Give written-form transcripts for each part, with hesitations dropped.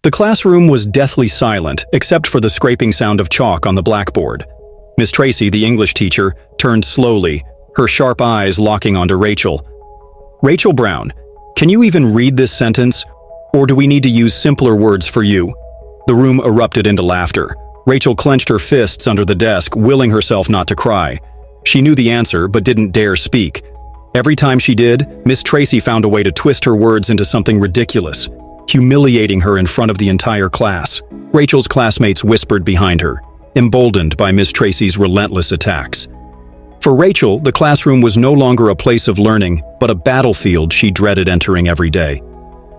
The classroom was deathly silent, except for the scraping sound of chalk on the blackboard. Miss Tracy, the English teacher, turned slowly, her sharp eyes locking onto Rachel. "Rachel Brown, can you even read this sentence? Or do we need to use simpler words for you?" The room erupted into laughter. Rachel clenched her fists under the desk, willing herself not to cry. She knew the answer, but didn't dare speak. Every time she did, Miss Tracy found a way to twist her words into something ridiculous, humiliating her in front of the entire class. Rachel's classmates whispered behind her, emboldened by Miss Tracy's relentless attacks. For Rachel, the classroom was no longer a place of learning, but a battlefield she dreaded entering every day.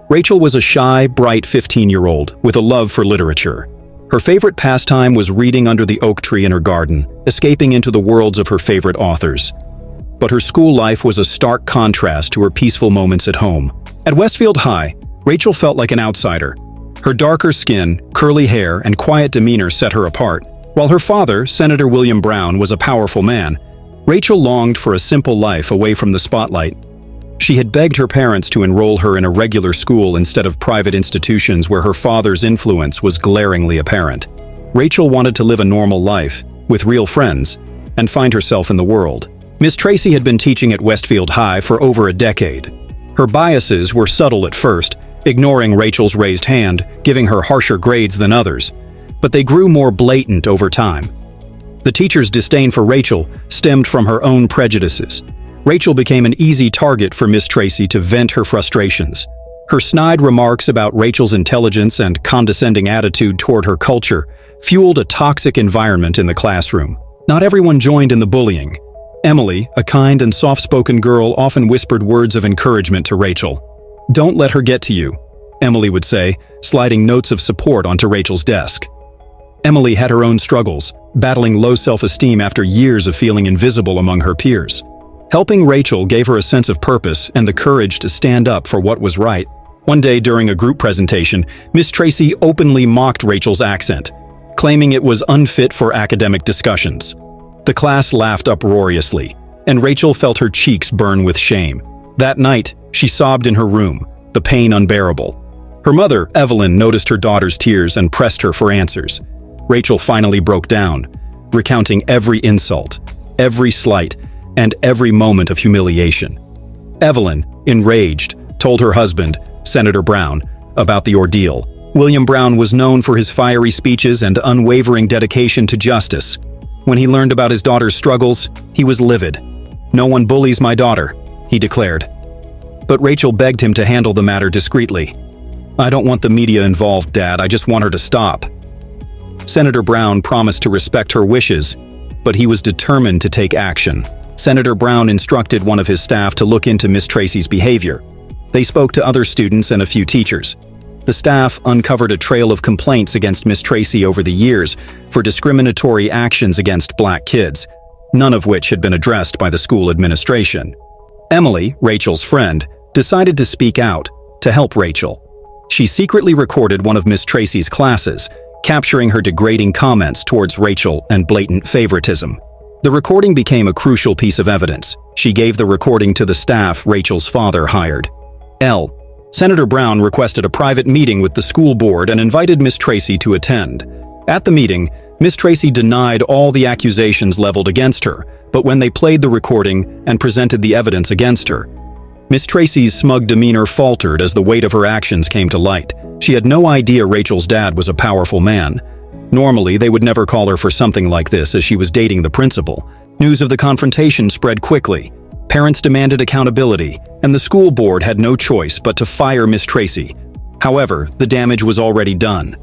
Rachel was a shy, bright 15-year-old with a love for literature. Her favorite pastime was reading under the oak tree in her garden, escaping into the worlds of her favorite authors. But her school life was a stark contrast to her peaceful moments at home. At Westfield High, Rachel felt like an outsider. Her darker skin, curly hair, and quiet demeanor set her apart. While her father, Senator William Brown, was a powerful man, Rachel longed for a simple life away from the spotlight. She had begged her parents to enroll her in a regular school instead of private institutions where her father's influence was glaringly apparent. Rachel wanted to live a normal life, with real friends, and find herself in the world. Miss Tracy had been teaching at Westfield High for over a decade. Her biases were subtle at first, ignoring Rachel's raised hand, giving her harsher grades than others, but they grew more blatant over time. The teacher's disdain for Rachel stemmed from her own prejudices. Rachel became an easy target for Miss Tracy to vent her frustrations. Her snide remarks about Rachel's intelligence and condescending attitude toward her culture fueled a toxic environment in the classroom. Not everyone joined in the bullying. Emily, a kind and soft-spoken girl, often whispered words of encouragement to Rachel. "Don't let her get to you," Emily would say, sliding notes of support onto Rachel's desk. Emily had her own struggles, battling low self-esteem after years of feeling invisible among her peers. Helping Rachel gave her a sense of purpose and the courage to stand up for what was right. One day during a group presentation, Miss Tracy openly mocked Rachel's accent, claiming it was unfit for academic discussions. The class laughed uproariously, and Rachel felt her cheeks burn with shame. That night, she sobbed in her room, the pain unbearable. Her mother, Evelyn, noticed her daughter's tears and pressed her for answers. Rachel finally broke down, recounting every insult, every slight, and every moment of humiliation. Evelyn, enraged, told her husband, Senator Brown, about the ordeal. William Brown was known for his fiery speeches and unwavering dedication to justice. When he learned about his daughter's struggles, he was livid. "No one bullies my daughter," he declared. But Rachel begged him to handle the matter discreetly. "I don't want the media involved, Dad. I just want her to stop." Senator Brown promised to respect her wishes, but he was determined to take action. Senator Brown instructed one of his staff to look into Miss Tracy's behavior. They spoke to other students and a few teachers. The staff uncovered a trail of complaints against Miss Tracy over the years for discriminatory actions against black kids, none of which had been addressed by the school administration. Emily, Rachel's friend, decided to speak out to help Rachel. She secretly recorded one of Miss Tracy's classes, capturing her degrading comments towards Rachel and blatant favoritism. The recording became a crucial piece of evidence. She gave the recording to the staff Rachel's father hired. Senator Brown requested a private meeting with the school board and invited Miss Tracy to attend. At the meeting, Miss Tracy denied all the accusations leveled against her, but when they played the recording and presented the evidence against her, Miss Tracy's smug demeanor faltered as the weight of her actions came to light. She had no idea Rachel's dad was a powerful man. Normally, they would never call her for something like this, as she was dating the principal. News of the confrontation spread quickly. Parents demanded accountability, and the school board had no choice but to fire Miss Tracy. However, the damage was already done.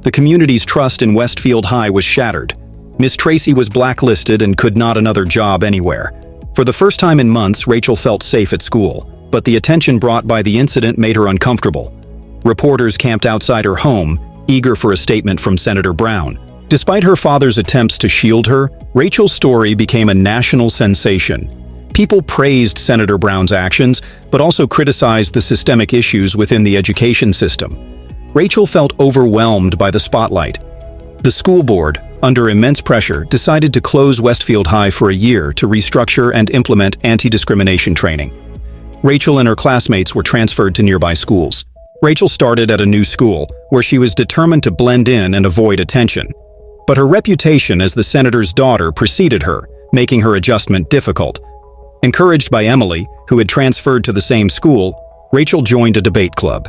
The community's trust in Westfield High was shattered. Miss Tracy was blacklisted and could not another job anywhere. For the first time in months, Rachel felt safe at school, but the attention brought by the incident made her uncomfortable. Reporters camped outside her home, eager for a statement from Senator Brown. Despite her father's attempts to shield her, Rachel's story became a national sensation. People praised Senator Brown's actions, but also criticized the systemic issues within the education system. Rachel felt overwhelmed by the spotlight. The school board, under immense pressure, decided to close Westfield High for a year to restructure and implement anti-discrimination training. Rachel and her classmates were transferred to nearby schools. Rachel started at a new school, where she was determined to blend in and avoid attention. But her reputation as the senator's daughter preceded her, making her adjustment difficult. Encouraged by Emily, who had transferred to the same school, Rachel joined a debate club.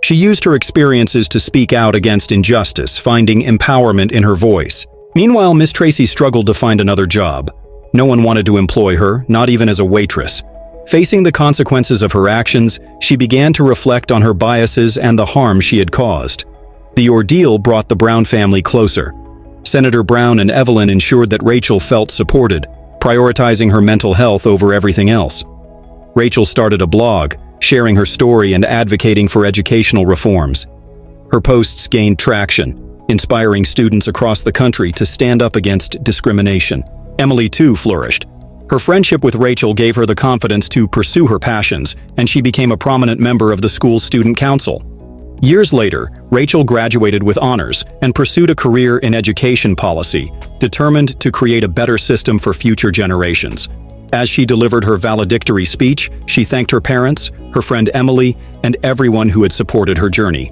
She used her experiences to speak out against injustice, finding empowerment in her voice. Meanwhile, Miss Tracy struggled to find another job. No one wanted to employ her, not even as a waitress. Facing the consequences of her actions, she began to reflect on her biases and the harm she had caused. The ordeal brought the Brown family closer. Senator Brown and Evelyn ensured that Rachel felt supported, prioritizing her mental health over everything else. Rachel started a blog, sharing her story and advocating for educational reforms. Her posts gained traction, inspiring students across the country to stand up against discrimination. Emily, too, flourished. Her friendship with Rachel gave her the confidence to pursue her passions, and she became a prominent member of the school's student council. Years later, Rachel graduated with honors and pursued a career in education policy, determined to create a better system for future generations. As she delivered her valedictory speech, she thanked her parents, her friend Emily, and everyone who had supported her journey.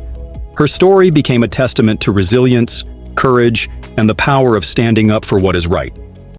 Her story became a testament to resilience, courage, and the power of standing up for what is right.